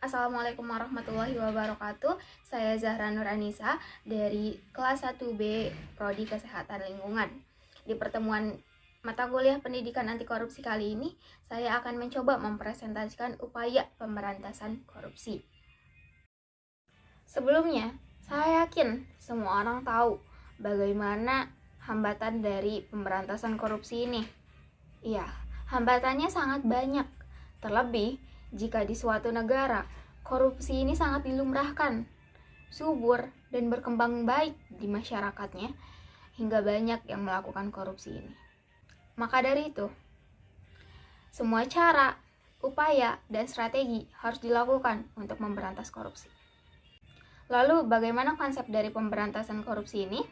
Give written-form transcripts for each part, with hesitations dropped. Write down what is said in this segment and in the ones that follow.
Assalamualaikum warahmatullahi wabarakatuh. Saya Zahra Nur Anissa dari kelas 1B Prodi Kesehatan Lingkungan. Di pertemuan mata kuliah pendidikan anti korupsi kali ini, saya akan mencoba mempresentasikan upaya pemberantasan korupsi. Sebelumnya, saya yakin semua orang tahu bagaimana hambatan dari pemberantasan korupsi ini. Iya, hambatannya sangat banyak. Terlebih, jika di suatu negara, korupsi ini sangat dilumrahkan, subur, dan berkembang baik di masyarakatnya, hingga banyak yang melakukan korupsi ini. Maka dari itu, semua cara, upaya, dan strategi harus dilakukan untuk memberantas korupsi. Lalu, bagaimana konsep dari pemberantasan korupsi ini?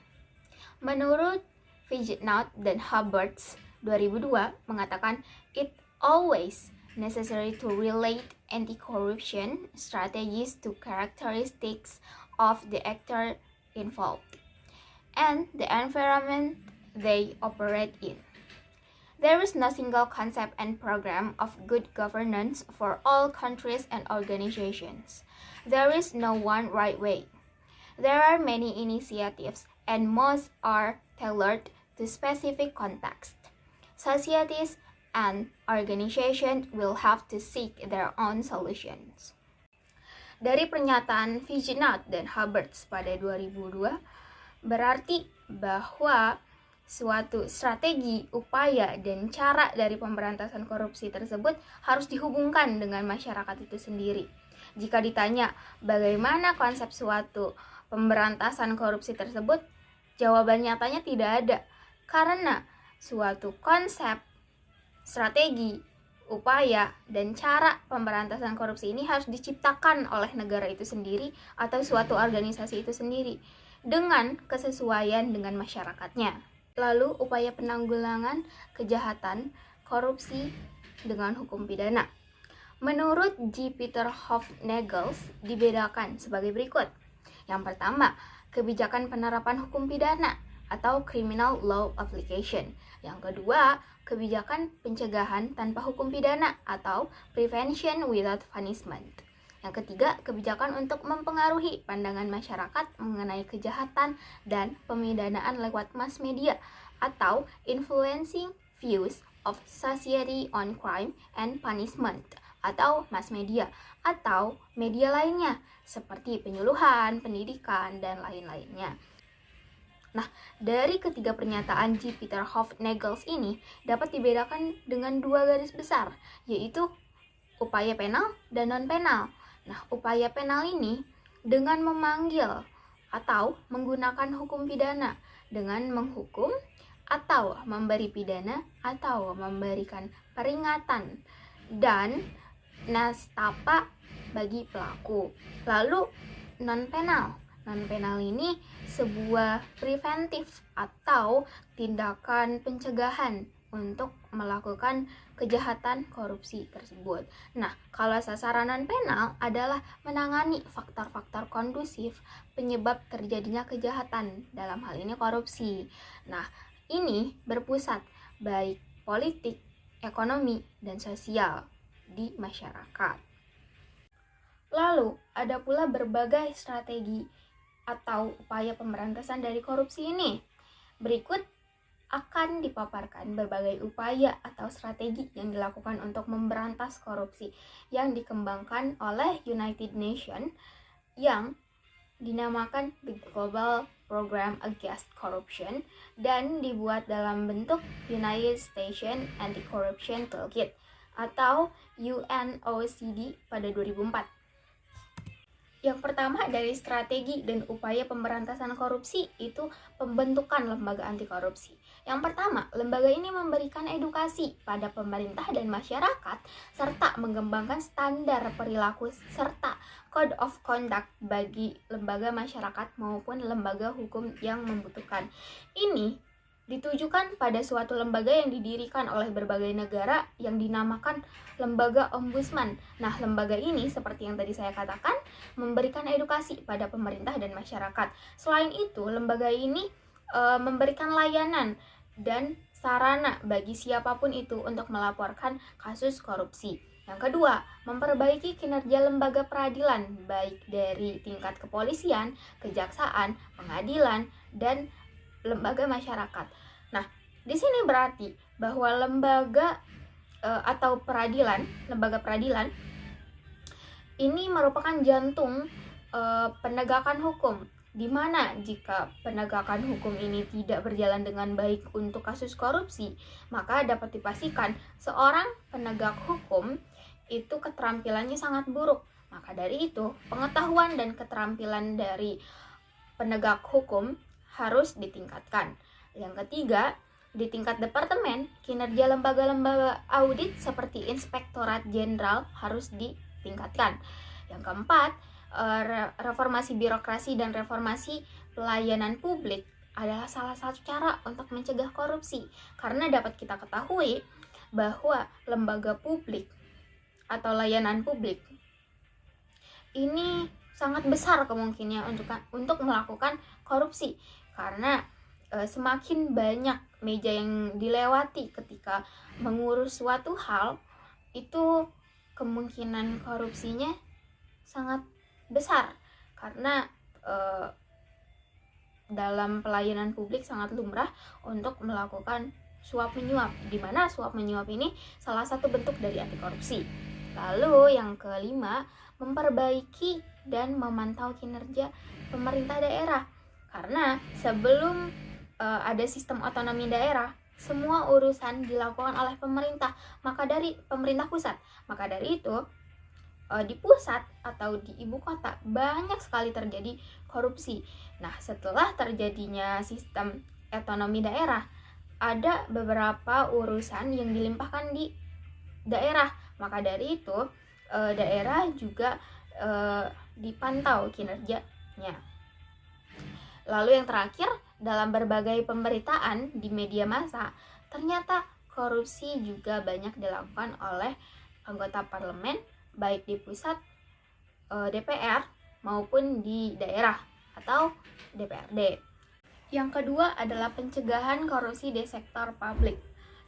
Menurut Fidgetnaut dan Hubbards 2002 mengatakan, it always necessary to relate anti-corruption strategies to characteristics of the actor involved and the environment they operate in. There is no single concept and program of good governance for all countries and organizations. There is no one right way. There are many initiatives and most are tailored to specific context. Societies and organizations will have to seek their own solutions. Dari pernyataan Fidgetnaut dan Hubbards pada 2002, berarti bahwa suatu strategi, upaya, dan cara dari pemberantasan korupsi tersebut harus dihubungkan dengan masyarakat itu sendiri. Jika ditanya bagaimana konsep suatu pemberantasan korupsi tersebut, jawaban nyatanya tidak ada. Karena suatu konsep, strategi, upaya, dan cara pemberantasan korupsi ini harus diciptakan oleh negara itu sendiri atau suatu organisasi itu sendiri dengan kesesuaian dengan masyarakatnya. Lalu, upaya penanggulangan kejahatan korupsi dengan hukum pidana. Menurut G. Peter Hofnagels dibedakan sebagai berikut. Yang pertama, kebijakan penerapan hukum pidana atau criminal law application. Yang kedua, kebijakan pencegahan tanpa hukum pidana atau prevention without punishment. Yang ketiga, kebijakan untuk mempengaruhi pandangan masyarakat mengenai kejahatan dan pemidanaan lewat mass media atau influencing views of society on crime and punishment atau mass media atau media lainnya seperti penyuluhan, pendidikan, dan lain-lainnya. Nah, dari ketiga pernyataan G. Peter Hofnagels ini dapat dibedakan dengan dua garis besar, yaitu upaya penal dan non-penal. Nah, upaya penal ini dengan memanggil atau menggunakan hukum pidana dengan menghukum atau memberi pidana atau memberikan peringatan dan nestapa bagi pelaku. Lalu non-penal. Non-penal ini sebuah preventif atau tindakan pencegahan untuk melakukan kejahatan korupsi tersebut. Nah, kalau sasaran non-penal adalah menangani faktor-faktor kondusif penyebab terjadinya kejahatan, dalam hal ini korupsi. Nah, ini berpusat baik politik, ekonomi, dan sosial di masyarakat. Lalu, ada pula berbagai strategi atau upaya pemberantasan dari korupsi ini. Berikut akan dipaparkan berbagai upaya atau strategi yang dilakukan untuk memberantas korupsi yang dikembangkan oleh United Nations yang dinamakan The Global Program Against Corruption dan dibuat dalam bentuk United Nations Anti-Corruption Toolkit atau UNOCD pada 2004. Yang pertama dari strategi dan upaya pemberantasan korupsi itu pembentukan lembaga anti korupsi. Yang pertama, lembaga ini memberikan edukasi pada pemerintah dan masyarakat serta mengembangkan standar perilaku serta code of conduct bagi lembaga masyarakat maupun lembaga hukum yang membutuhkan. Ini ditujukan pada suatu lembaga yang didirikan oleh berbagai negara yang dinamakan lembaga ombudsman. Nah, lembaga ini seperti yang tadi saya katakan memberikan edukasi pada pemerintah dan masyarakat. Selain itu, lembaga ini memberikan layanan dan sarana bagi siapapun itu untuk melaporkan kasus korupsi. Yang kedua, memperbaiki kinerja lembaga peradilan, baik dari tingkat kepolisian, kejaksaan, pengadilan, dan lembaga masyarakat. Nah, di sini berarti bahwa lembaga atau lembaga peradilan ini merupakan jantung penegakan hukum, di mana jika penegakan hukum ini tidak berjalan dengan baik untuk kasus korupsi, maka dapat dipastikan seorang penegak hukum itu keterampilannya sangat buruk. Maka dari itu, pengetahuan dan keterampilan dari penegak hukum harus ditingkatkan. Yang ketiga, di tingkat departemen, kinerja lembaga-lembaga audit seperti Inspektorat Jenderal harus ditingkatkan. Yang keempat, reformasi birokrasi dan reformasi pelayanan publik adalah salah satu cara untuk mencegah korupsi, karena dapat kita ketahui bahwa lembaga publik atau layanan publik ini sangat besar kemungkinannya untuk melakukan korupsi, karena semakin banyak meja yang dilewati ketika mengurus suatu hal, itu kemungkinan korupsinya sangat besar, karena dalam pelayanan publik sangat lumrah untuk melakukan suap menyuap, di mana suap menyuap ini salah satu bentuk dari anti korupsi. Lalu yang kelima, memperbaiki dan memantau kinerja pemerintah daerah, karena sebelum ada sistem otonomi daerah, semua urusan dilakukan oleh pemerintah, pemerintah pusat. Maka dari itu, di pusat atau di ibu kota banyak sekali terjadi korupsi. Nah, setelah terjadinya sistem otonomi daerah, ada beberapa urusan yang dilimpahkan di daerah. Maka dari itu, daerah juga dipantau kinerjanya. Lalu yang terakhir, dalam berbagai pemberitaan di media massa, ternyata korupsi juga banyak dilakukan oleh anggota parlemen, baik di pusat DPR maupun di daerah atau DPRD. Yang kedua adalah pencegahan korupsi di sektor publik.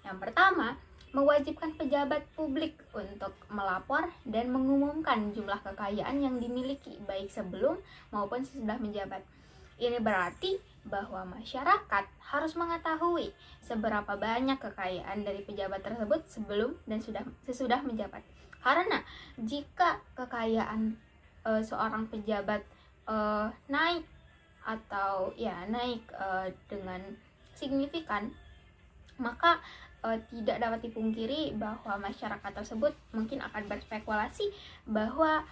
Yang pertama, mewajibkan pejabat publik untuk melapor dan mengumumkan jumlah kekayaan yang dimiliki baik sebelum maupun sesudah menjabat. Ini berarti bahwa masyarakat harus mengetahui seberapa banyak kekayaan dari pejabat tersebut sebelum dan sesudah menjabat. Karena jika kekayaan seorang pejabat naik dengan signifikan, maka tidak dapat dipungkiri bahwa masyarakat tersebut mungkin akan berspekulasi bahwa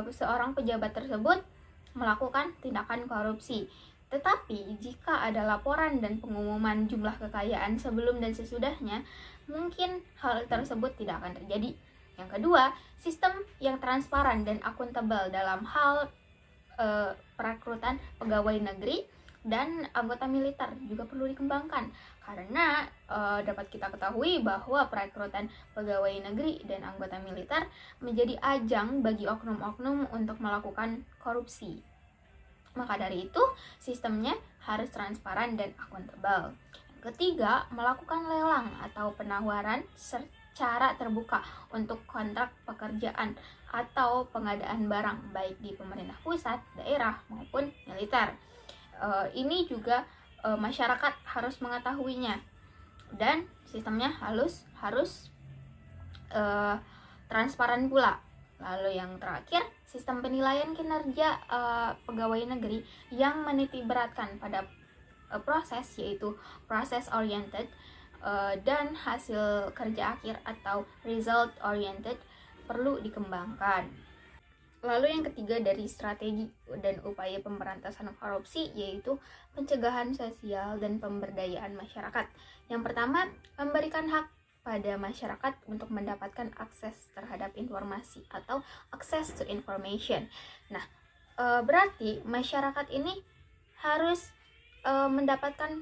seorang pejabat tersebut melakukan tindakan korupsi. Tetapi jika ada laporan dan pengumuman jumlah kekayaan sebelum dan sesudahnya, mungkin hal tersebut tidak akan terjadi. Yang kedua, sistem yang transparan dan akuntabel dalam hal perekrutan pegawai negeri dan anggota militer juga perlu dikembangkan, karena dapat kita ketahui bahwa perekrutan pegawai negeri dan anggota militer menjadi ajang bagi oknum-oknum untuk melakukan korupsi. Maka dari itu, sistemnya harus transparan dan akuntabel. Yang ketiga, melakukan lelang atau penawaran secara terbuka untuk kontrak pekerjaan atau pengadaan barang baik di pemerintah pusat, daerah maupun militer. Ini juga masyarakat harus mengetahuinya, dan sistemnya harus transparan pula. Lalu yang terakhir, sistem penilaian kinerja pegawai negeri yang menitikberatkan pada proses, yaitu process oriented dan hasil kerja akhir atau result oriented perlu dikembangkan. Lalu yang ketiga dari strategi dan upaya pemberantasan korupsi yaitu pencegahan sosial dan pemberdayaan masyarakat. Yang pertama, memberikan hak pada masyarakat untuk mendapatkan akses terhadap informasi atau access to information. Nah, berarti masyarakat ini harus mendapatkan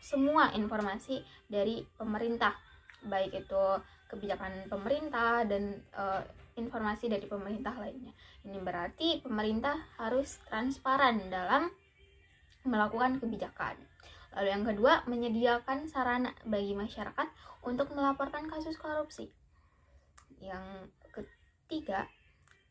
semua informasi dari pemerintah, baik itu kebijakan pemerintah dan informasi dari pemerintah lainnya. Ini berarti pemerintah harus transparan dalam melakukan kebijakan. Lalu yang kedua, menyediakan sarana bagi masyarakat untuk melaporkan kasus korupsi. Yang ketiga,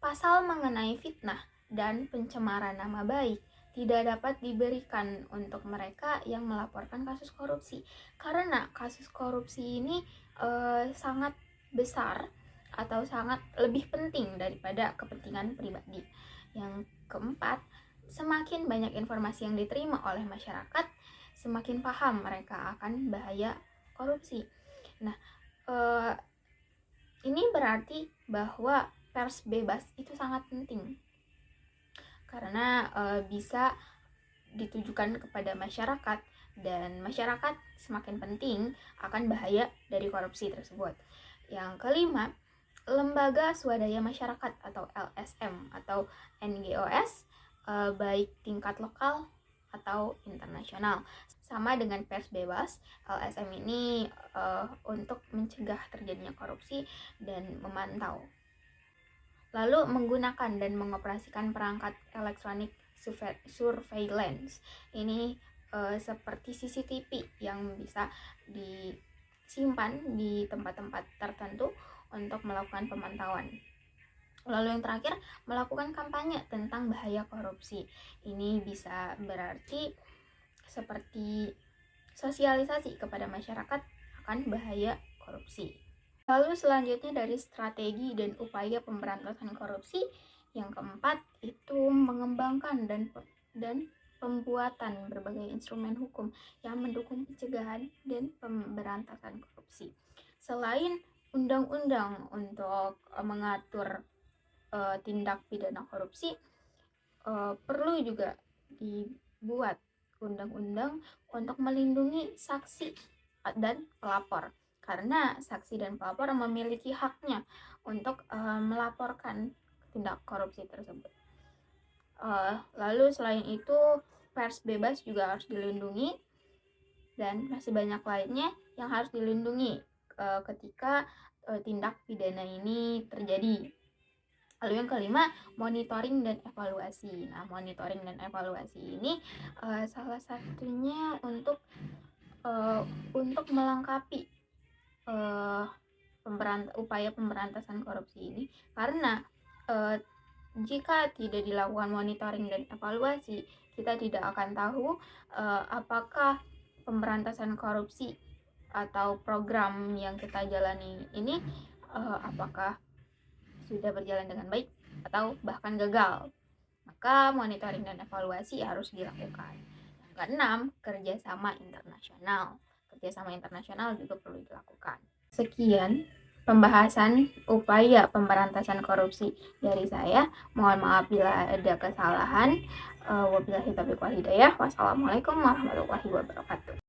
pasal mengenai fitnah dan pencemaran nama baik tidak dapat diberikan untuk mereka yang melaporkan kasus korupsi, karena kasus korupsi ini sangat besar atau sangat lebih penting daripada kepentingan pribadi. Yang keempat, semakin banyak informasi yang diterima oleh masyarakat, semakin paham mereka akan bahaya korupsi. Nah, ini berarti bahwa pers bebas itu sangat penting, karena bisa ditujukan kepada masyarakat, dan masyarakat semakin penting akan bahaya dari korupsi tersebut. Yang kelima, lembaga swadaya masyarakat atau LSM atau NGOS, baik tingkat lokal atau internasional. Sama dengan pers bebas, LSM ini untuk mencegah terjadinya korupsi dan memantau. Lalu menggunakan dan mengoperasikan perangkat elektronik surveillance. Ini seperti CCTV yang bisa disimpan di tempat-tempat tertentu untuk melakukan pemantauan. Lalu yang terakhir, melakukan kampanye tentang bahaya korupsi. Ini bisa berarti seperti sosialisasi kepada masyarakat akan bahaya korupsi. Lalu selanjutnya dari strategi dan upaya pemberantasan korupsi, yang keempat itu mengembangkan dan pembuatan berbagai instrumen hukum yang mendukung pencegahan dan pemberantasan korupsi. Selain undang-undang untuk mengatur tindak pidana korupsi, perlu juga dibuat undang-undang untuk melindungi saksi dan pelapor, karena saksi dan pelapor memiliki haknya untuk melaporkan tindak korupsi tersebut. Lalu selain itu, pers bebas juga harus dilindungi, dan masih banyak lainnya yang harus dilindungi ketika tindak pidana ini terjadi. Lalu yang kelima, monitoring dan evaluasi. Nah, monitoring dan evaluasi ini salah satunya untuk melengkapi upaya pemberantasan korupsi ini, karena jika tidak dilakukan monitoring dan evaluasi, kita tidak akan tahu apakah pemberantasan korupsi atau program yang kita jalani ini apakah sudah berjalan dengan baik atau bahkan gagal. Maka monitoring dan evaluasi harus dilakukan. Yang keenam, kerjasama internasional. Kerjasama internasional juga perlu dilakukan. Sekian pembahasan upaya pemberantasan korupsi dari saya. Mohon maaf bila ada kesalahan. Wabillahi taufiq wal hidayah. Wassalamualaikum warahmatullahi wabarakatuh.